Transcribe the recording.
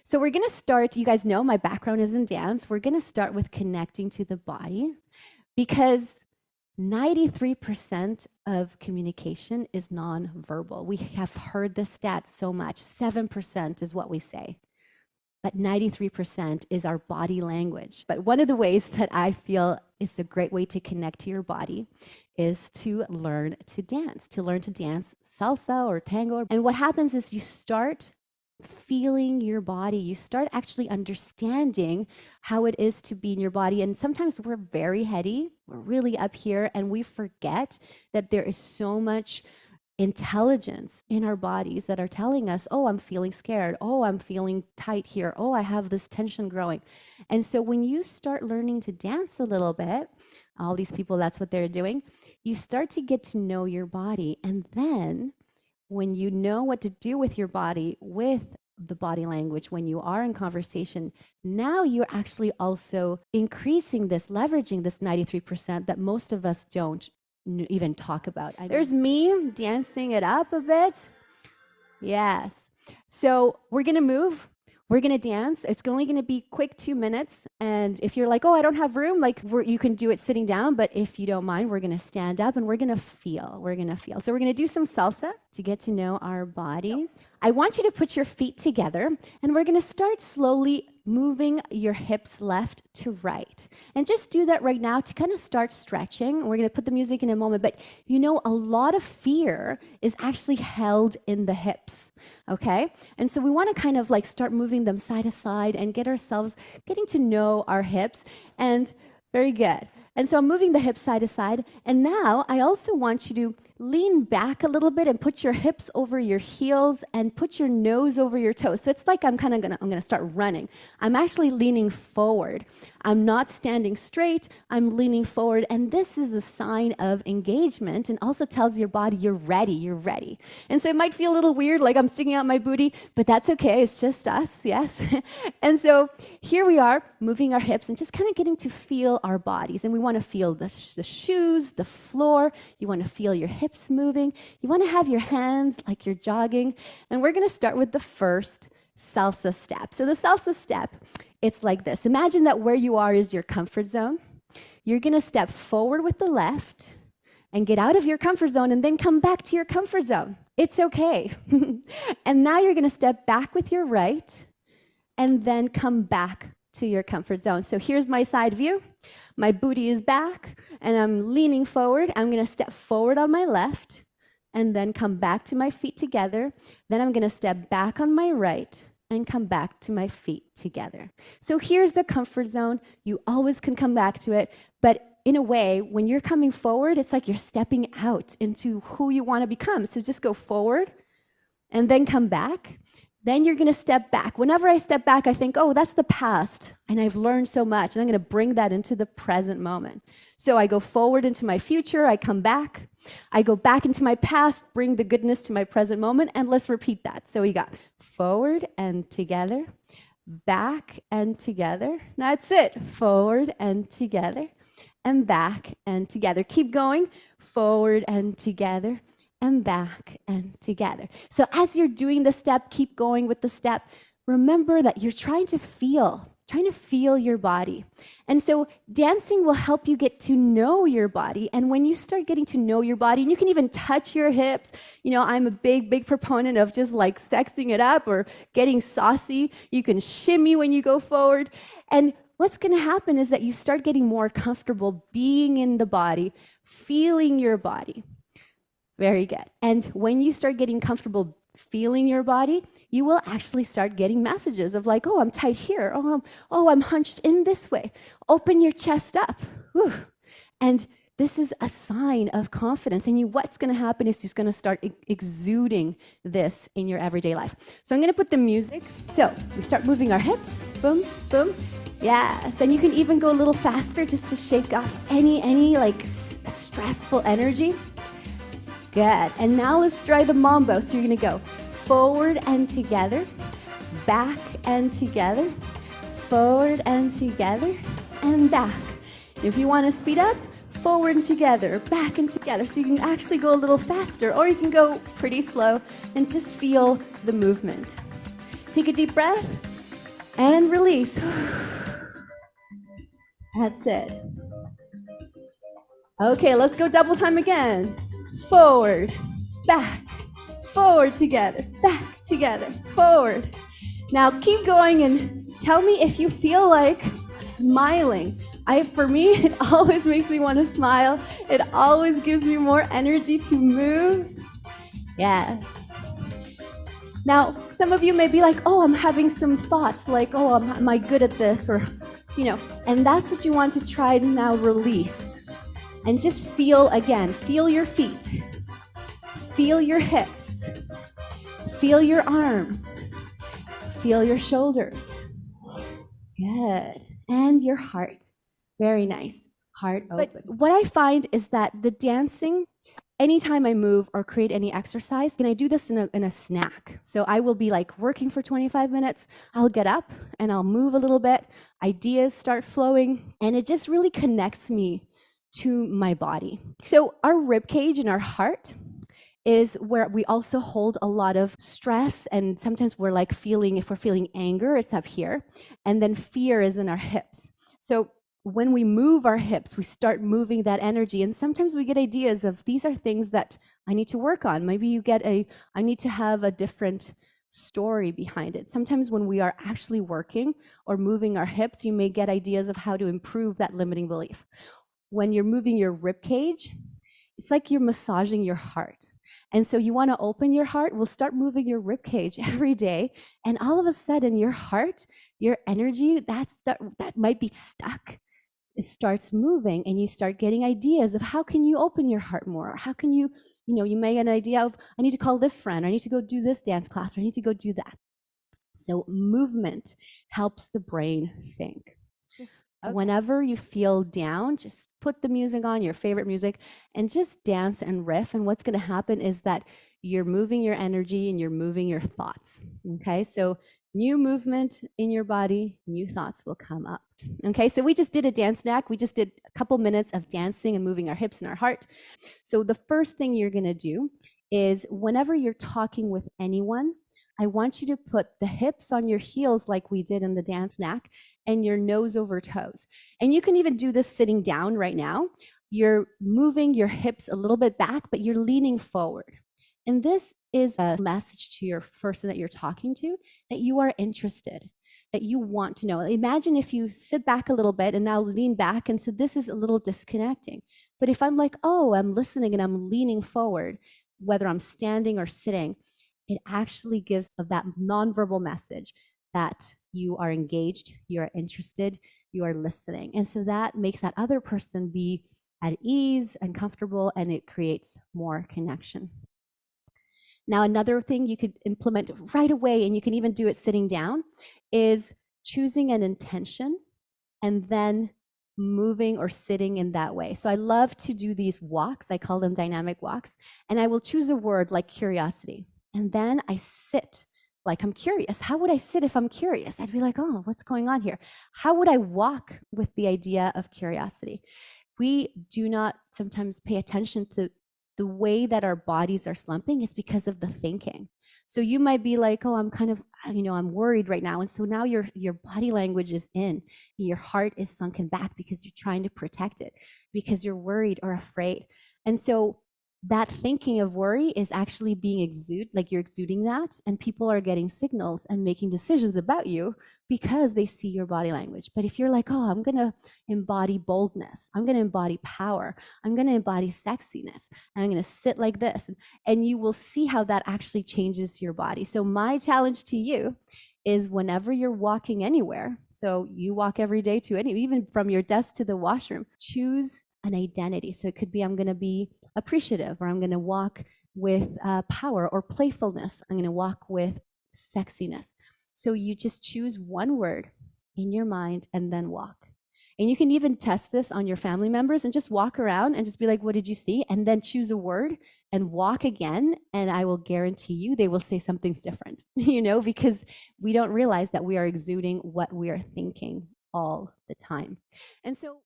So we're going to start, you guys know my background is in dance. We're going to start with connecting to the body because 93% of communication is nonverbal. We have heard this stat so much. 7% is what we say, but 93% is our body language. But one of the ways that I feel is a great way to connect to your body is to learn to dance salsa or tango. And what happens is you start feeling your body. You start actually understanding how it is to be in your body. And sometimes we're very heady, we're really up here, and we forget that there is so much intelligence in our bodies that are telling us, oh, I'm feeling scared. Oh, I'm feeling tight here. Oh, I have this tension growing. And so when you start learning to dance a little bit, all these people, that's what they're doing, you start to get to know your body. And then when you know what to do with your body, with the body language, when you are in conversation, now you're actually also increasing this, leveraging this 93% that most of us don't even talk about. There's me dancing it up a bit. Yes. So we're going to move. We're going to dance. It's only going to be quick 2 minutes. And if you're like, oh, I don't have room, like you can do it sitting down. But if you don't mind, we're going to stand up and we're going to feel. So we're going to do some salsa to get to know our bodies. I want you to put your feet together and we're going to start slowly moving your hips left to right. And just do that right now to kind of start stretching. We're going to put the music in a moment. But you know, a lot of fear is actually held in the hips. Okay? And so we want to kind of like start moving them side to side and get ourselves getting to know our hips. And very good. And so I'm moving the hips side to side. And now I also want you to lean back a little bit and put your hips over your heels and put your nose over your toes. So it's like I'm gonna start running. I'm actually leaning forward. I'm not standing straight, I'm leaning forward. And this is a sign of engagement and also tells your body you're ready. And so it might feel a little weird, like I'm sticking out my booty, but that's okay, it's just us, yes? And so here we are, moving our hips and just kind of getting to feel our bodies. And we want to feel the shoes, the floor. You want to feel your hips moving. You want to have your hands like you're jogging. And we're going to start with the first salsa step. So the salsa step, it's like this. Imagine that where you are is your comfort zone. You're going to step forward with the left and get out of your comfort zone and then come back to your comfort zone. It's okay. And now you're going to step back with your right and then come back to your comfort zone. So here's my side view. My booty is back and I'm leaning forward. I'm going to step forward on my left and then come back to my feet together. Then I'm going to step back on my right and come back to my feet together. So here's the comfort zone. You always can come back to it, but in a way, when you're coming forward, it's like you're stepping out into who you want to become. So just go forward and then come back. Then you're going to step back. Whenever I step back, I think, oh, that's the past, and I've learned so much, and I'm going to bring that into the present moment. So I go forward into my future, I come back. I go back into my past, bring the goodness to my present moment, and let's repeat that. So we got forward and together, back and together. That's it. Forward and together, and back and together. Keep going. Forward and together, and back and together. So as you're doing the step, keep going with the step. Remember that you're trying to feel your body. And so dancing will help you get to know your body. And when you start getting to know your body, and you can even touch your hips, you know, I'm a big proponent of just like sexing it up or getting saucy. You can shimmy when you go forward. And what's going to happen is that you start getting more comfortable being in the body, feeling your body. Very good. And when you start getting comfortable feeling your body, you will actually start getting messages of like, oh, I'm tight here. Oh, I'm hunched in this way. Open your chest up. Whew. And this is a sign of confidence. And what's going to happen is just going to start exuding this in your everyday life. So I'm going to put the music. So we start moving our hips. Boom, boom. Yes. And you can even go a little faster just to shake off any like stressful energy. Good. And now let's try the mambo. So you're going to go forward and together, back and together, forward and together, and back. If you want to speed up, forward and together, back and together. So you can actually go a little faster, or you can go pretty slow and just feel the movement. Take a deep breath. And release. That's it. Okay, let's go double time again. Forward, back, forward together, back together, forward. Now keep going and tell me if you feel like smiling. For me, it always makes me want to smile. It always gives me more energy to move. Yes. Now, some of you may be like, oh, I'm having some thoughts like, oh, am I good at this? Or, and that's what you want to try to now release. And just feel again, feel your feet, feel your hips, feel your arms, feel your shoulders. Good. And your heart. Very nice. Heart open. But what I find is that the dancing, anytime I move or create any exercise, can I do this in a snack? So I will be like working for 25 minutes. I'll get up and I'll move a little bit. Ideas start flowing. And it just really connects me to my body. So our rib cage and our heart is where we also hold a lot of stress, and sometimes we're like if we're feeling anger, it's up here, and then fear is in our hips. So when we move our hips, we start moving that energy, and sometimes we get ideas of these are things that I need to work on. Maybe you get I need to have a different story behind it. Sometimes when we are actually working or moving our hips, you may get ideas of how to improve that limiting belief. When you're moving your rib cage, it's like you're massaging your heart. And so you want to open your heart. We'll start moving your rib cage every day. And all of a sudden, your heart, your energy, that might be stuck. It starts moving, and you start getting ideas of how can you open your heart more? How can you may get an idea of, I need to call this friend, or I need to go do this dance class, or I need to go do that. So movement helps the brain think. Whenever you feel down, just put the music on, your favorite music, and just dance and riff. And what's going to happen is that you're moving your energy and you're moving your thoughts. Okay, so new movement in your body, new thoughts will come up. Okay, so we just did a dance snack. We just did a couple minutes of dancing and moving our hips and our heart. So the first thing you're going to do is whenever you're talking with anyone, I want you to put the hips on your heels like we did in the dance snack, and your nose over toes. And you can even do this sitting down right now. You're moving your hips a little bit back, but you're leaning forward. And this is a message to your person that you're talking to, that you are interested, that you want to know. Imagine if you sit back a little bit and now lean back, and so this is a little disconnecting. But if I'm like, oh, I'm listening and I'm leaning forward, whether I'm standing or sitting, it actually gives that nonverbal message that you are engaged, you are interested, you are listening. And so that makes that other person be at ease and comfortable, and it creates more connection. Now, another thing you could implement right away, and you can even do it sitting down, is choosing an intention and then moving or sitting in that way. So I love to do these walks. I call them dynamic walks. And I will choose a word like curiosity. And then I sit like I'm curious. How would I sit if I'm curious? I'd be like, oh, what's going on here? How would I walk with the idea of curiosity? We do not sometimes pay attention to the way that our bodies are slumping is because of the thinking. So you might be like, oh, I'm kind of, I'm worried right now. And so now your body language is in, your heart is sunken back because you're trying to protect it, because you're worried or afraid. And so that thinking of worry is actually being you're exuding that, and people are getting signals and making decisions about you because they see your body language. But if you're like, oh, I'm going to embody boldness, I'm going to embody power, I'm going to embody sexiness, and I'm going to sit like this, and you will see how that actually changes your body. So my challenge to you is whenever you're walking anywhere, so you walk every day even from your desk to the washroom, choose an identity. So it could be, I'm going to be appreciative, or I'm going to walk with power or playfulness. I'm going to walk with sexiness. So you just choose one word in your mind and then walk. And you can even test this on your family members and just walk around and just be like, what did you see? And then choose a word and walk again. And I will guarantee you they will say something's different, because we don't realize that we are exuding what we are thinking all the time. And so